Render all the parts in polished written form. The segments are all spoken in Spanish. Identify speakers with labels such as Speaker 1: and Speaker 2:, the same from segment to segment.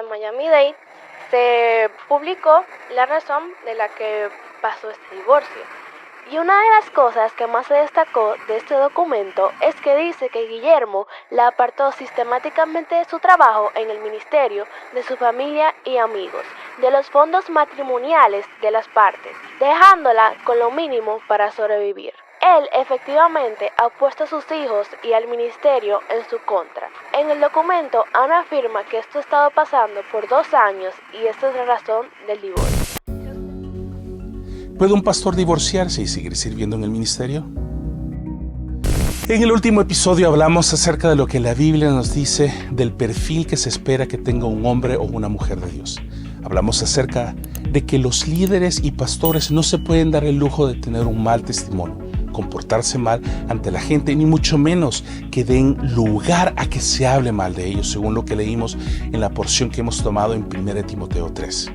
Speaker 1: Miami-Dade se publicó la razón de la que pasó este divorcio. Y una de las cosas que más se destacó de este documento es que dice que Guillermo la apartó sistemáticamente de su trabajo en el ministerio, de su familia y amigos, de los fondos matrimoniales de las partes, dejándola con lo mínimo para sobrevivir. Él efectivamente ha puesto a sus hijos y al ministerio en su contra. En el documento, Ana afirma que esto ha estado pasando por 2 años y esta es la razón del divorcio.
Speaker 2: ¿Puede un pastor divorciarse y seguir sirviendo en el ministerio? En el último episodio hablamos acerca de lo que la Biblia nos dice del perfil que se espera que tenga un hombre o una mujer de Dios. Hablamos acerca de que los líderes y pastores no se pueden dar el lujo de tener un mal testimonio, comportarse mal ante la gente, ni mucho menos que den lugar a que se hable mal de ellos, según lo que leímos en la porción que hemos tomado en 1 Timoteo 3.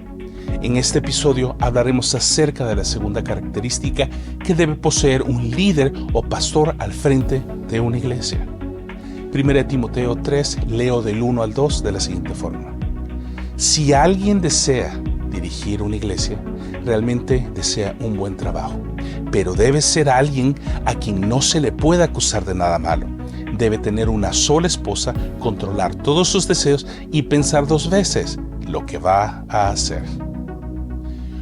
Speaker 2: En este episodio hablaremos acerca de la segunda característica que debe poseer un líder o pastor al frente de una iglesia. 1 Timoteo 3, leo del 1 al 2 de la siguiente forma. Si alguien desea dirigir una iglesia, realmente desea un buen trabajo, pero debe ser alguien a quien no se le pueda acusar de nada malo. Debe tener una sola esposa, controlar todos sus deseos y pensar 2 veces lo que va a hacer.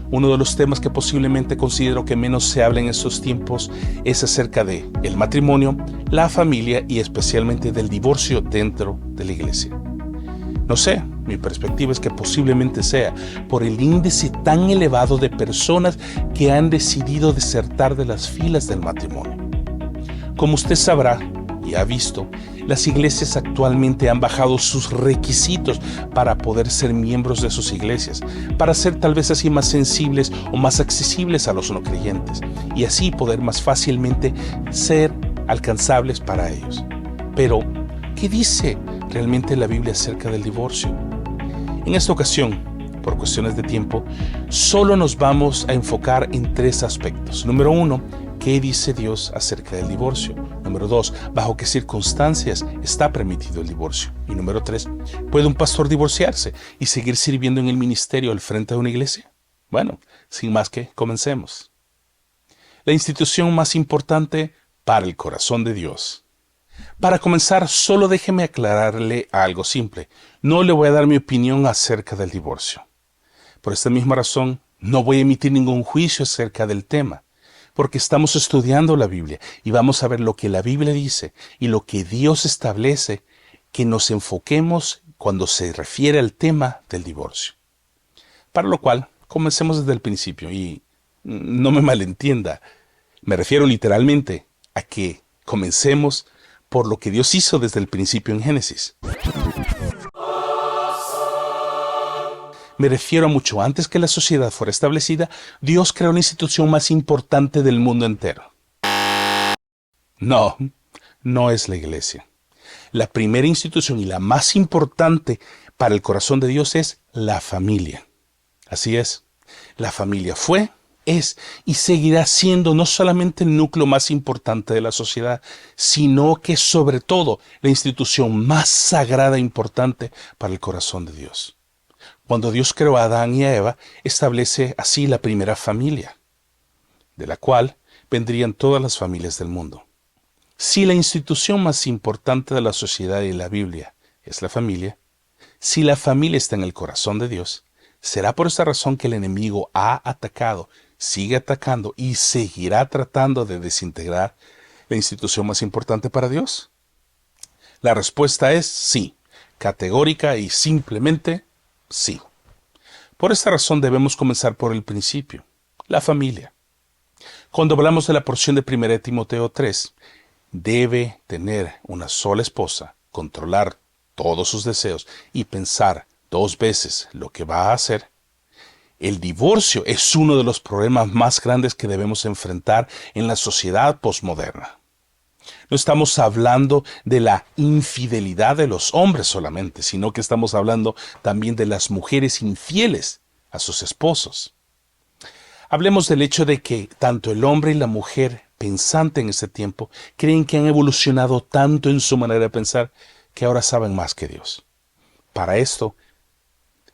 Speaker 2: Uno de los temas que posiblemente considero que menos se habla en estos tiempos es acerca de el matrimonio, la familia y especialmente del divorcio dentro de la iglesia. No sé, mi perspectiva es que posiblemente sea por el índice tan elevado de personas que han decidido desertar de las filas del matrimonio. Como usted sabrá y ha visto, las iglesias actualmente han bajado sus requisitos para poder ser miembros de sus iglesias, para ser tal vez así más sensibles o más accesibles a los no creyentes y así poder más fácilmente ser alcanzables para ellos. Pero, ¿qué dice realmente la Biblia acerca del divorcio? En esta ocasión, por cuestiones de tiempo, solo nos vamos a enfocar en 3 aspectos. Número 1, ¿qué dice Dios acerca del divorcio? Número 2, ¿bajo qué circunstancias está permitido el divorcio? Y número 3, ¿puede un pastor divorciarse y seguir sirviendo en el ministerio al frente de una iglesia? Bueno, sin más que comencemos. La institución más importante para el corazón de Dios. Para comenzar, solo déjeme aclararle algo simple. No le voy a dar mi opinión acerca del divorcio. Por esta misma razón, no voy a emitir ningún juicio acerca del tema, porque estamos estudiando la Biblia y vamos a ver lo que la Biblia dice y lo que Dios establece que nos enfoquemos cuando se refiere al tema del divorcio. Para lo cual, comencemos desde el principio y no me malentienda, me refiero literalmente a que comencemos por lo que Dios hizo desde el principio en Génesis. Me refiero a mucho antes que la sociedad fuera establecida, Dios creó la institución más importante del mundo entero. No es la iglesia. La primera institución y la más importante para el corazón de Dios es la familia. Así es, la familia fue, es y seguirá siendo no solamente el núcleo más importante de la sociedad, sino que sobre todo la institución más sagrada e importante para el corazón de Dios. Cuando Dios creó a Adán y a Eva, establece así la primera familia, de la cual vendrían todas las familias del mundo. Si la institución más importante de la sociedad y la Biblia es la familia, si la familia está en el corazón de Dios, será por esa razón que el enemigo ha atacado, sigue atacando y seguirá tratando de desintegrar la institución más importante para Dios. La respuesta es sí, categórica y simplemente sí. Por esta razón debemos comenzar por el principio, la familia. Cuando hablamos de la porción de 1 Timoteo 3, debe tener una sola esposa, controlar todos sus deseos y pensar 2 veces lo que va a hacer. El divorcio es uno de los problemas más grandes que debemos enfrentar en la sociedad posmoderna. No estamos hablando de la infidelidad de los hombres solamente, sino que estamos hablando también de las mujeres infieles a sus esposos. Hablemos del hecho de que tanto el hombre y la mujer pensante en este tiempo creen que han evolucionado tanto en su manera de pensar que ahora saben más que Dios. Para esto,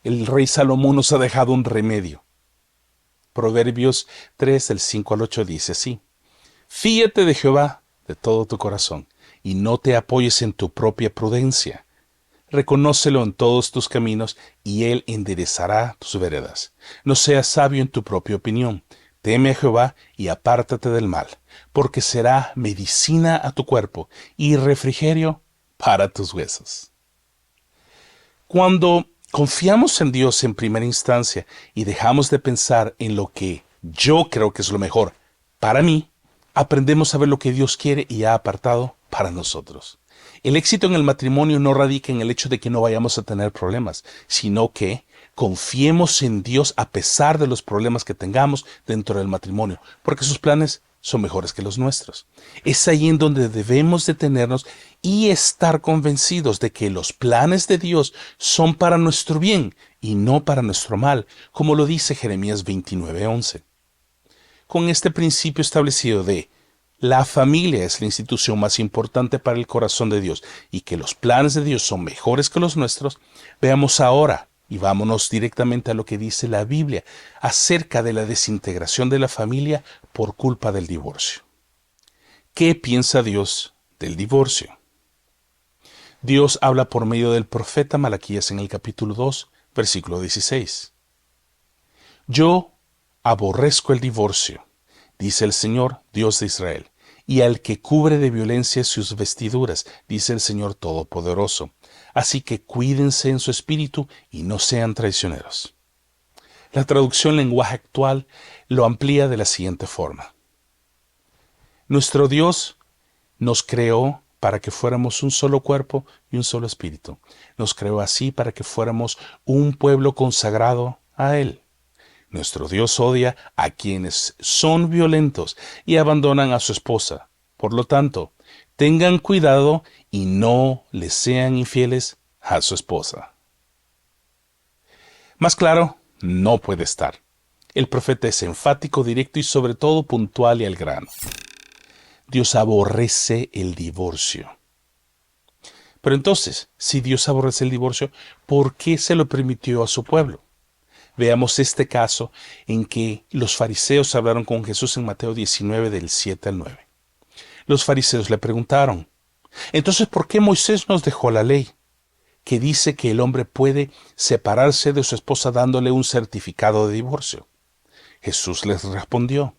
Speaker 2: el rey Salomón nos ha dejado un remedio. Proverbios 3, del 5 al 8 dice así: Fíate de Jehová de todo tu corazón, y no te apoyes en tu propia prudencia. Reconócelo en todos tus caminos, y él enderezará tus veredas. No seas sabio en tu propia opinión. Teme a Jehová y apártate del mal, porque será medicina a tu cuerpo y refrigerio para tus huesos. Cuando confiamos en Dios en primera instancia y dejamos de pensar en lo que yo creo que es lo mejor para mí, aprendemos a ver lo que Dios quiere y ha apartado para nosotros. El éxito en el matrimonio no radica en el hecho de que no vayamos a tener problemas, sino que confiemos en Dios a pesar de los problemas que tengamos dentro del matrimonio, porque sus planes son mejores que los nuestros. Es ahí en donde debemos detenernos y estar convencidos de que los planes de Dios son para nuestro bien y no para nuestro mal, como lo dice Jeremías 29:11. Con este principio establecido de la familia es la institución más importante para el corazón de Dios y que los planes de Dios son mejores que los nuestros, veamos ahora y vámonos directamente a lo que dice la Biblia acerca de la desintegración de la familia por culpa del divorcio. ¿Qué piensa Dios del divorcio? Dios habla por medio del profeta Malaquías en el capítulo 2, versículo 16. Yo aborrezco el divorcio, dice el Señor, Dios de Israel, y al que cubre de violencia sus vestiduras, dice el Señor Todopoderoso. Así que cuídense en su espíritu y no sean traicioneros. La traducción lenguaje actual lo amplía de la siguiente forma. Nuestro Dios nos creó para que fuéramos un solo cuerpo y un solo espíritu. Nos creó así para que fuéramos un pueblo consagrado a Él. Nuestro Dios odia a quienes son violentos y abandonan a su esposa. Por lo tanto, tengan cuidado y no les sean infieles a su esposa. Más claro, no puede estar. El profeta es enfático, directo y sobre todo puntual y al grano. Dios aborrece el divorcio. Pero entonces, si Dios aborrece el divorcio, ¿por qué se lo permitió a su pueblo? Veamos este caso en que los fariseos hablaron con Jesús en Mateo 19, del 7 al 9. Los fariseos le preguntaron, entonces, ¿por qué Moisés nos dejó la ley que dice que el hombre puede separarse de su esposa dándole un certificado de divorcio? Jesús les respondió,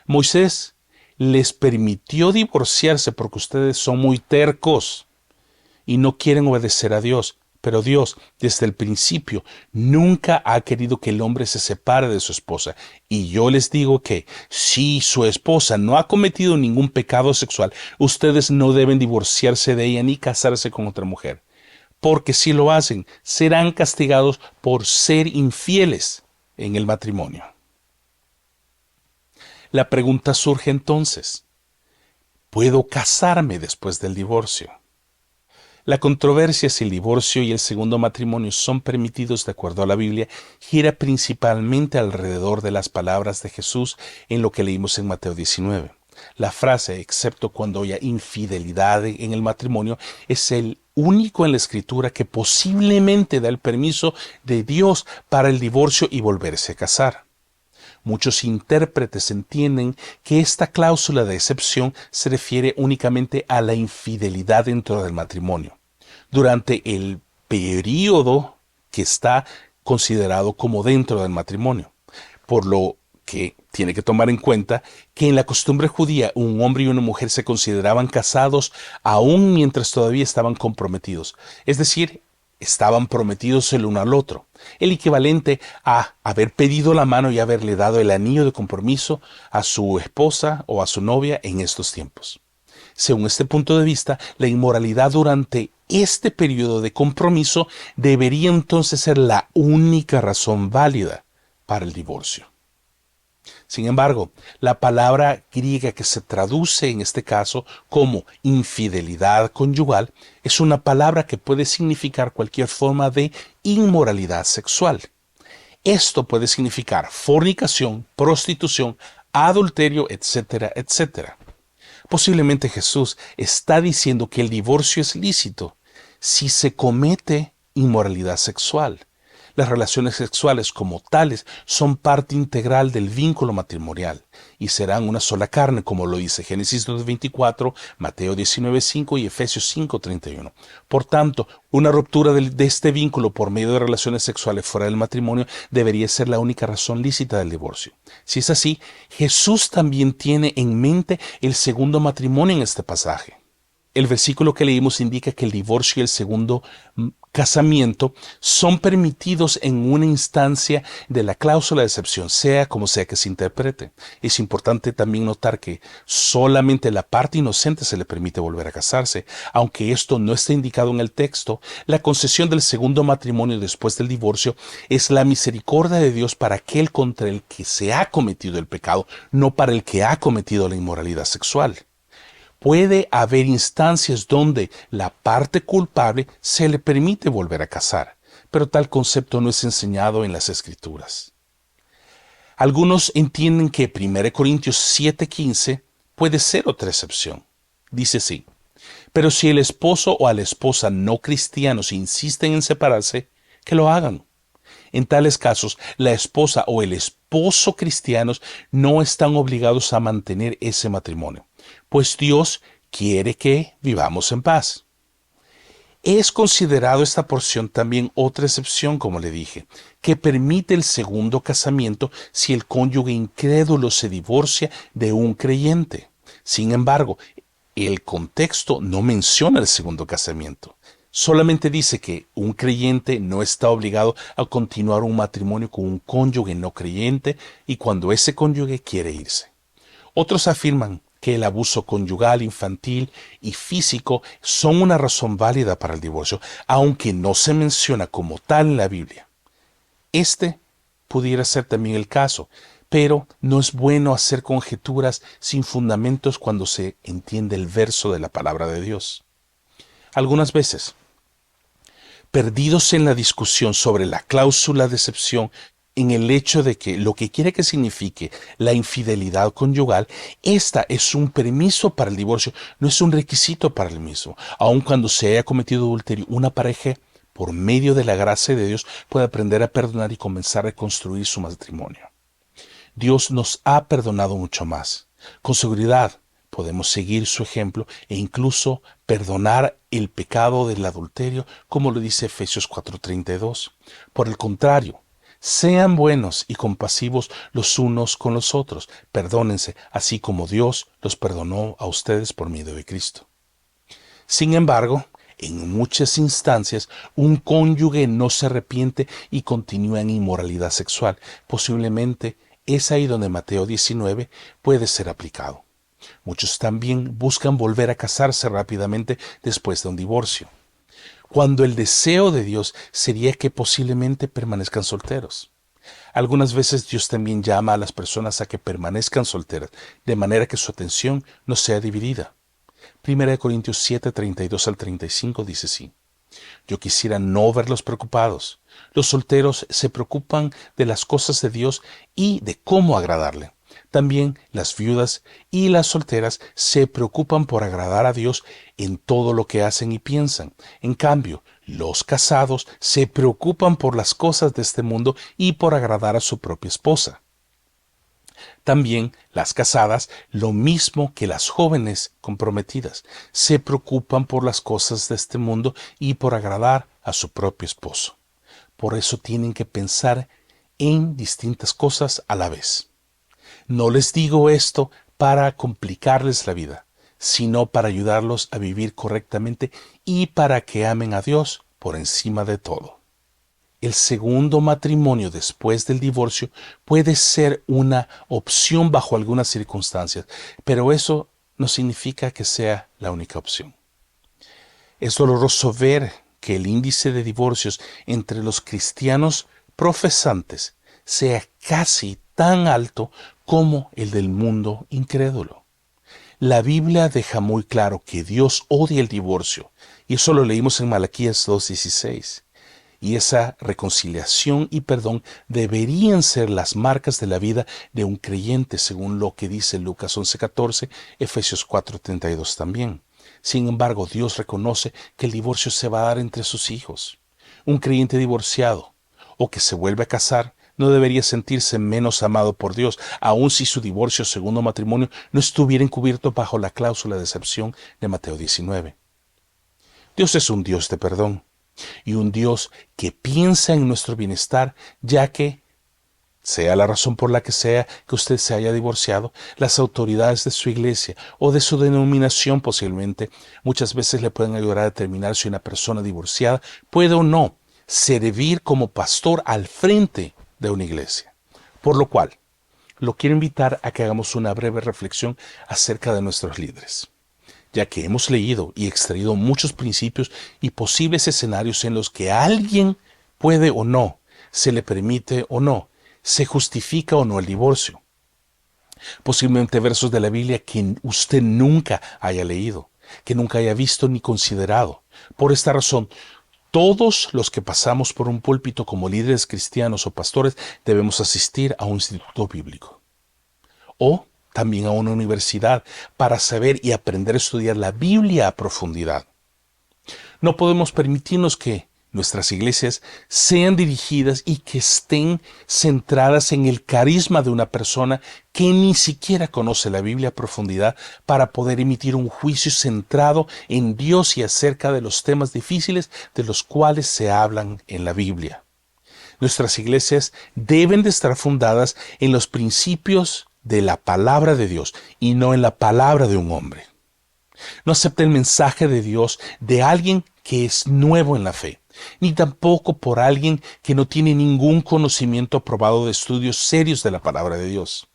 Speaker 2: Moisés les permitió divorciarse porque ustedes son muy tercos y no quieren obedecer a Dios. Pero Dios, desde el principio, nunca ha querido que el hombre se separe de su esposa. Y yo les digo que, si su esposa no ha cometido ningún pecado sexual, ustedes no deben divorciarse de ella ni casarse con otra mujer. Porque si lo hacen, serán castigados por ser infieles en el matrimonio. La pregunta surge entonces, ¿puedo casarme después del divorcio? La controversia si el divorcio y el segundo matrimonio son permitidos de acuerdo a la Biblia gira principalmente alrededor de las palabras de Jesús en lo que leímos en Mateo 19. La frase, excepto cuando haya infidelidad en el matrimonio, es el único en la Escritura que posiblemente da el permiso de Dios para el divorcio y volverse a casar. Muchos intérpretes entienden que esta cláusula de excepción se refiere únicamente a la infidelidad dentro del matrimonio, durante el período que está considerado como dentro del matrimonio, por lo que tiene que tomar en cuenta que en la costumbre judía un hombre y una mujer se consideraban casados aún mientras todavía estaban comprometidos, es decir, estaban prometidos el uno al otro, el equivalente a haber pedido la mano y haberle dado el anillo de compromiso a su esposa o a su novia en estos tiempos. Según este punto de vista, la inmoralidad durante este periodo de compromiso debería entonces ser la única razón válida para el divorcio. Sin embargo, la palabra griega que se traduce en este caso como infidelidad conyugal es una palabra que puede significar cualquier forma de inmoralidad sexual. Esto puede significar fornicación, prostitución, adulterio, etcétera, etcétera. Posiblemente Jesús está diciendo que el divorcio es lícito si se comete inmoralidad sexual. Las relaciones sexuales como tales son parte integral del vínculo matrimonial y serán una sola carne, como lo dice Génesis 2:24, Mateo 19:5 y Efesios 5:31. Por tanto, una ruptura de este vínculo por medio de relaciones sexuales fuera del matrimonio debería ser la única razón lícita del divorcio. Si es así, Jesús también tiene en mente el segundo matrimonio en este pasaje. El versículo que leímos indica que el divorcio y el segundo casamiento son permitidos en una instancia de la cláusula de excepción, sea como sea que se interprete. Es importante también notar que solamente la parte inocente se le permite volver a casarse. Aunque esto no está indicado en el texto, la concesión del segundo matrimonio después del divorcio es la misericordia de Dios para aquel contra el que se ha cometido el pecado, no para el que ha cometido la inmoralidad sexual. Puede haber instancias donde la parte culpable se le permite volver a casar, pero tal concepto no es enseñado en las Escrituras. Algunos entienden que 1 Corintios 7:15 puede ser otra excepción. Dice así: pero si el esposo o la esposa no cristianos insisten en separarse, que lo hagan. En tales casos, la esposa o el esposo cristianos no están obligados a mantener ese matrimonio, pues Dios quiere que vivamos en paz. Es considerado esta porción también otra excepción, como le dije, que permite el segundo casamiento si el cónyuge incrédulo se divorcia de un creyente. Sin embargo, el contexto no menciona el segundo casamiento. Solamente dice que un creyente no está obligado a continuar un matrimonio con un cónyuge no creyente y cuando ese cónyuge quiere irse. Otros afirman que el abuso conyugal, infantil y físico son una razón válida para el divorcio, aunque no se menciona como tal en la Biblia. Este pudiera ser también el caso, pero no es bueno hacer conjeturas sin fundamentos cuando se entiende el verso de la palabra de Dios. Algunas veces, perdidos en la discusión sobre la cláusula de excepción, en el hecho de que lo que quiere que signifique la infidelidad conyugal, esta es un permiso para el divorcio, no es un requisito para el mismo. Aun cuando se haya cometido adulterio, una pareja, por medio de la gracia de Dios, puede aprender a perdonar y comenzar a reconstruir su matrimonio. Dios nos ha perdonado mucho más. Con seguridad podemos seguir su ejemplo e incluso perdonar el pecado del adulterio, como lo dice Efesios 4:32. Por el contrario, sean buenos y compasivos los unos con los otros. Perdónense, así como Dios los perdonó a ustedes por medio de Cristo. Sin embargo, en muchas instancias, un cónyuge no se arrepiente y continúa en inmoralidad sexual. Posiblemente es ahí donde Mateo 19 puede ser aplicado. Muchos también buscan volver a casarse rápidamente después de un divorcio, cuando el deseo de Dios sería que posiblemente permanezcan solteros. Algunas veces Dios también llama a las personas a que permanezcan solteras, de manera que su atención no sea dividida. 1 Corintios 7:32-35 dice así: yo quisiera no verlos preocupados. Los solteros se preocupan de las cosas de Dios y de cómo agradarle. También las viudas y las solteras se preocupan por agradar a Dios en todo lo que hacen y piensan. En cambio, los casados se preocupan por las cosas de este mundo y por agradar a su propia esposa. También las casadas, lo mismo que las jóvenes comprometidas, se preocupan por las cosas de este mundo y por agradar a su propio esposo. Por eso tienen que pensar en distintas cosas a la vez. No les digo esto para complicarles la vida, sino para ayudarlos a vivir correctamente y para que amen a Dios por encima de todo. El segundo matrimonio después del divorcio puede ser una opción bajo algunas circunstancias, pero eso no significa que sea la única opción. Es doloroso ver que el índice de divorcios entre los cristianos profesantes sea casi tan alto como el del mundo incrédulo. La Biblia deja muy claro que Dios odia el divorcio, y eso lo leímos en Malaquías 2:16. Y esa reconciliación y perdón deberían ser las marcas de la vida de un creyente, según lo que dice Lucas 11:14, Efesios 4:32 también. Sin embargo, Dios reconoce que el divorcio se va a dar entre sus hijos. Un creyente divorciado o que se vuelve a casar no debería sentirse menos amado por Dios, aun si su divorcio o segundo matrimonio no estuviera encubierto bajo la cláusula de excepción de Mateo 19. Dios es un Dios de perdón y un Dios que piensa en nuestro bienestar, ya que, sea la razón por la que sea que usted se haya divorciado, las autoridades de su iglesia o de su denominación posiblemente muchas veces le pueden ayudar a determinar si una persona divorciada puede o no servir como pastor al frente de una iglesia. Por lo cual, lo quiero invitar a que hagamos una breve reflexión acerca de nuestros líderes, ya que hemos leído y extraído muchos principios y posibles escenarios en los que a alguien puede o no, se le permite o no, se justifica o no el divorcio. Posiblemente versos de la Biblia que usted nunca haya leído, que nunca haya visto ni considerado. Por esta razón, todos los que pasamos por un púlpito como líderes cristianos o pastores debemos asistir a un instituto bíblico o también a una universidad para saber y aprender a estudiar la Biblia a profundidad. No podemos permitirnos que nuestras iglesias sean dirigidas y que estén centradas en el carisma de una persona que ni siquiera conoce la Biblia a profundidad para poder emitir un juicio centrado en Dios y acerca de los temas difíciles de los cuales se hablan en la Biblia. Nuestras iglesias deben de estar fundadas en los principios de la palabra de Dios y no en la palabra de un hombre. No acepte el mensaje de Dios de alguien que es nuevo en la fe, ni tampoco por alguien que no tiene ningún conocimiento aprobado de estudios serios de la palabra de Dios.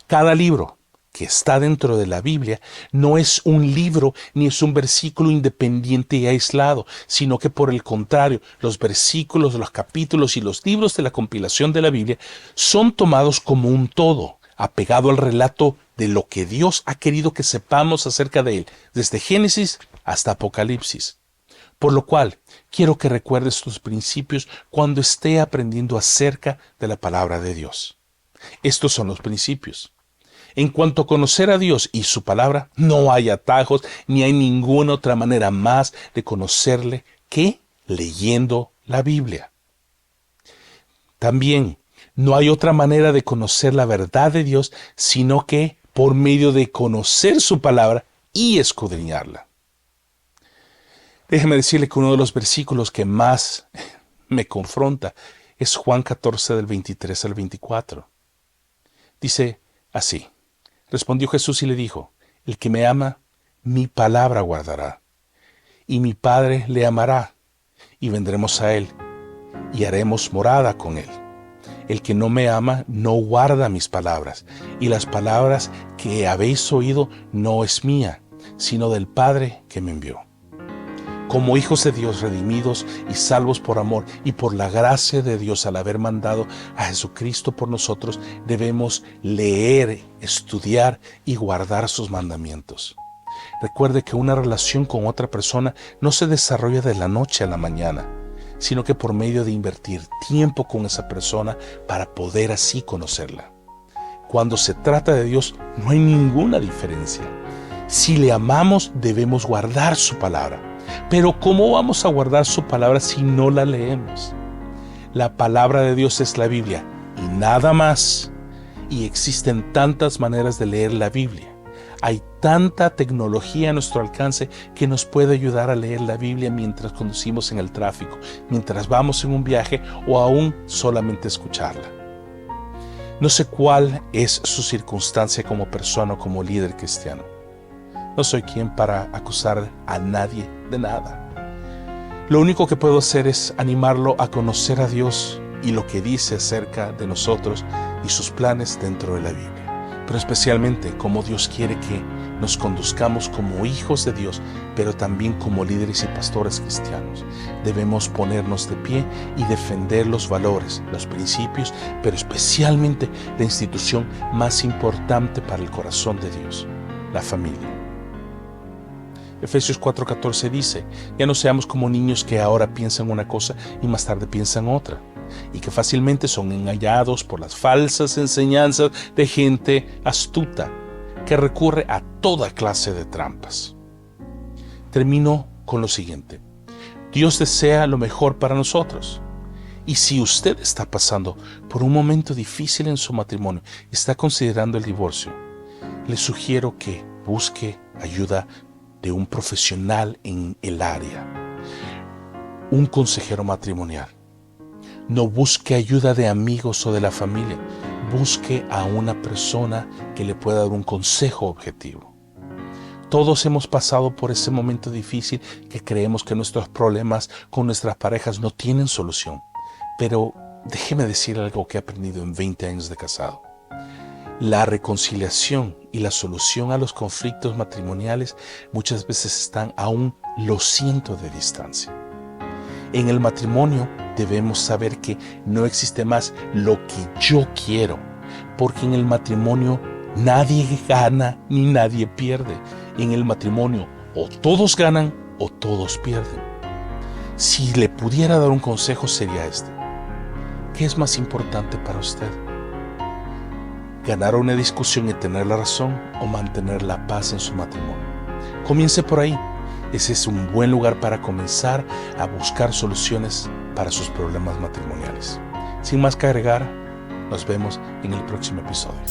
Speaker 2: Cada libro que está dentro de la Biblia no es un libro ni es un versículo independiente y aislado, sino que por el contrario, los versículos, los capítulos y los libros de la compilación de la Biblia son tomados como un todo, apegado al relato de lo que Dios ha querido que sepamos acerca de Él, desde Génesis hasta Apocalipsis. Por lo cual, quiero que recuerde estos principios cuando esté aprendiendo acerca de la palabra de Dios. Estos son los principios. En cuanto a conocer a Dios y su palabra, no hay atajos ni hay ninguna otra manera más de conocerle que leyendo la Biblia. También no hay otra manera de conocer la verdad de Dios sino que por medio de conocer su palabra y escudriñarla. Déjeme decirle que uno de los versículos que más me confronta es Juan 14 del 23 al 24. Dice así: respondió Jesús y le dijo: el que me ama, mi palabra guardará, y mi Padre le amará, y vendremos a él, y haremos morada con él. El que no me ama no guarda mis palabras, y las palabras que habéis oído no es mía, sino del Padre que me envió. Como hijos de Dios redimidos y salvos por amor y por la gracia de Dios al haber mandado a Jesucristo por nosotros, debemos leer, estudiar y guardar sus mandamientos. Recuerde que una relación con otra persona no se desarrolla de la noche a la mañana, sino que por medio de invertir tiempo con esa persona para poder así conocerla. Cuando se trata de Dios, no hay ninguna diferencia. Si le amamos, debemos guardar su palabra. Pero ¿cómo vamos a guardar su palabra si no la leemos? La palabra de Dios es la Biblia y nada más. Y existen tantas maneras de leer la Biblia. Hay tanta tecnología a nuestro alcance que nos puede ayudar a leer la Biblia mientras conducimos en el tráfico, mientras vamos en un viaje o aún solamente escucharla. No sé cuál es su circunstancia como persona o como líder cristiano. No soy quien para acusar a nadie de nada. Lo único que puedo hacer es animarlo a conocer a Dios y lo que dice acerca de nosotros y sus planes dentro de la Biblia. Pero especialmente cómo Dios quiere que nos conduzcamos como hijos de Dios, pero también como líderes y pastores cristianos. Debemos ponernos de pie y defender los valores, los principios, pero especialmente la institución más importante para el corazón de Dios, la familia. Efesios 4:14 dice: ya no seamos como niños que ahora piensan una cosa y más tarde piensan otra, y que fácilmente son engañados por las falsas enseñanzas de gente astuta que recurre a toda clase de trampas. Termino con lo siguiente: Dios desea lo mejor para nosotros Y si usted está pasando por un momento difícil en su matrimonio y está considerando el divorcio, le sugiero que busque ayuda de un profesional en el área, un consejero matrimonial. No busque ayuda de amigos o de la familia. Busque a una persona que le pueda dar un consejo objetivo. Todos hemos pasado por ese momento difícil que creemos que nuestros problemas con nuestras parejas no tienen solución. Pero déjeme decir algo que he aprendido en 20 años de casado. La reconciliación y la solución a los conflictos matrimoniales muchas veces están a un lo siento de distancia. En el matrimonio debemos saber que no existe más lo que yo quiero, porque en el matrimonio nadie gana ni nadie pierde. En el matrimonio o todos ganan o todos pierden. Si le pudiera dar un consejo sería este. ¿Qué es más importante para usted? ¿Ganar una discusión y tener la razón o mantener la paz en su matrimonio? Comience por ahí. Ese es un buen lugar para comenzar a buscar soluciones para sus problemas matrimoniales. Sin más que agregar, nos vemos en el próximo episodio.